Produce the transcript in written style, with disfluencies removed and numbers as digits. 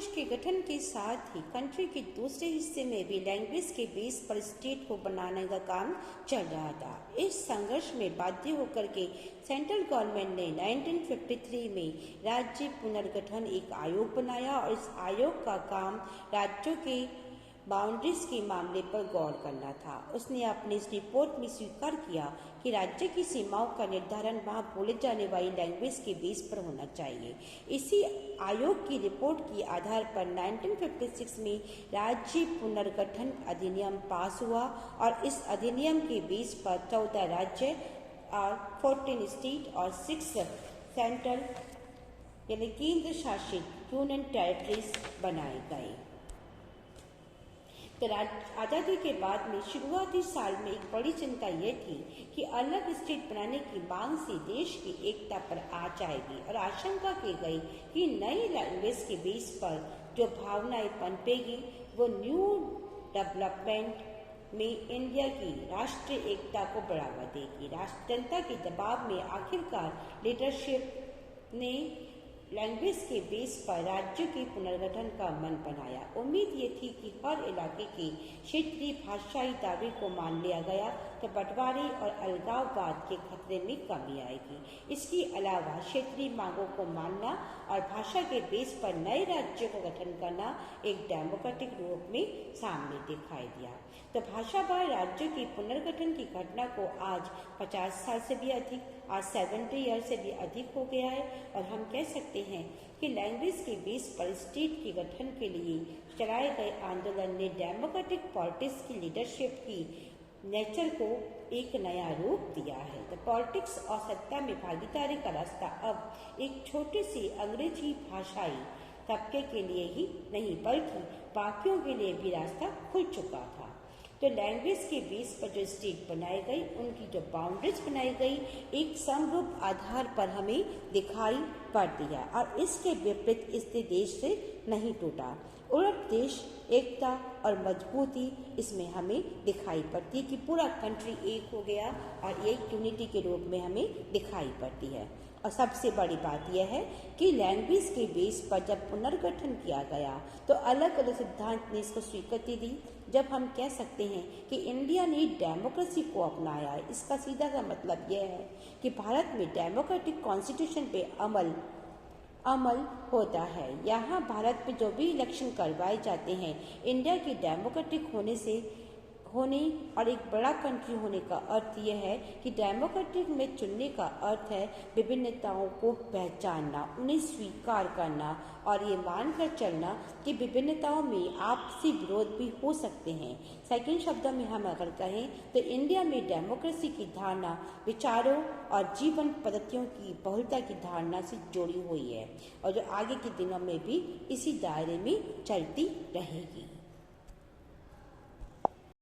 देश के गठन के साथ ही कंट्री के दूसरे हिस्से में भी लैंग्वेज के बेस पर स्टेट को बनाने का काम चल रहा था। इस संघर्ष में बाध्य होकर के सेंट्रल गवर्नमेंट ने 1953 में राज्य पुनर्गठन एक आयोग बनाया और इस आयोग का काम राज्यों के बाउंड्रीज के मामले पर गौर करना था। उसने अपनी इस रिपोर्ट में स्वीकार किया कि राज्य की सीमाओं का निर्धारण वहां बोले जाने वाली लैंग्वेज के बेस पर होना चाहिए। इसी आयोग की रिपोर्ट के आधार पर 1956 में राज्य पुनर्गठन अधिनियम पास हुआ और इस अधिनियम के बेस पर 14 राज्य और 14 स्टेट और 6 सेंट्रल यानी केंद्र शासित यूनियन टेरिटरीज बनाए गए। तो आज़ादी के बाद में शुरुआती साल में एक बड़ी चिंता यह थी कि अलग स्टेट बनाने की मांग से देश की एकता पर आ जाएगी और आशंका की गई कि नई लैंग्वेज के बेस पर जो भावनाएं पनपेगी वो न्यू डेवलपमेंट में इंडिया की राष्ट्रीय एकता को बढ़ावा देगी। जनता के दबाव में आखिरकार लीडरशिप ने लैंग्वेज के बेस पर राज्यों के पुनर्गठन का मन बनाया। उम्मीद ये थी कि हर इलाके के क्षेत्रीय भाषाई दावे को मान लिया गया तो बंटवारे और अलगाववाद के खतरे में कमी आएगी। इसके अलावा क्षेत्रीय मांगों को मानना और भाषा के बेस पर नए राज्यों का गठन करना एक डेमोक्रेटिक रूप में सामने दिखाई दिया। तो भाषावार राज्यों के पुनर्गठन की घटना को आज 50 साल से भी अधिक, आज 70 ईयर से भी अधिक हो गया है और हम कह सकते हैं कि लैंग्वेज के बेस पर स्टेट के गठन के लिए चलाए गए आंदोलन ने डेमोक्रेटिक पॉलिटिक्स की लीडरशिप की नेचर को एक नया रूप दिया है। तो पॉलिटिक्स और सत्ता में भागीदारी का रास्ता अब एक छोटे से अंग्रेजी भाषाई तबके के लिए ही नहीं बल्कि बाकियों के लिए भी रास्ता खुल चुका था। तो लैंग्वेज के बेस पर जो स्टेट बनाई गई, उनकी जो बाउंड्रीज बनाई गई, एक समरूप आधार पर हमें दिखाई पड़ती है और इसके विपरीत इससे देश से नहीं टूटा। उलट देश एकता और मजबूती इसमें हमें दिखाई पड़ती है कि पूरा कंट्री एक हो गया और एक यूनिटी के रूप में हमें दिखाई पड़ती है। और सबसे बड़ी बात यह है कि लैंग्वेज के बेस पर जब पुनर्गठन किया गया तो अलग अलग सिद्धांत ने इसको स्वीकृति दी। जब हम कह सकते हैं कि इंडिया ने डेमोक्रेसी को अपनाया, इसका सीधा सा मतलब यह है कि भारत में डेमोक्रेटिक कॉन्स्टिट्यूशन पे अमल होता है। यहाँ भारत में जो भी इलेक्शन करवाए जाते हैं इंडिया की डेमोक्रेटिक होने और एक बड़ा कंट्री होने का अर्थ यह है कि डेमोक्रेटिक में चुनने का अर्थ है विभिन्नताओं को पहचानना, उन्हें स्वीकार करना और ये मानकर चलना कि विभिन्नताओं में आपसी विरोध भी हो सकते हैं। सेकंड शब्दों में हम अगर कहें तो इंडिया में डेमोक्रेसी की धारणा विचारों और जीवन पद्धतियों की बहुलता की धारणा से जुड़ी हुई है और जो आगे के दिनों में भी इसी दायरे में चलती रहेगी।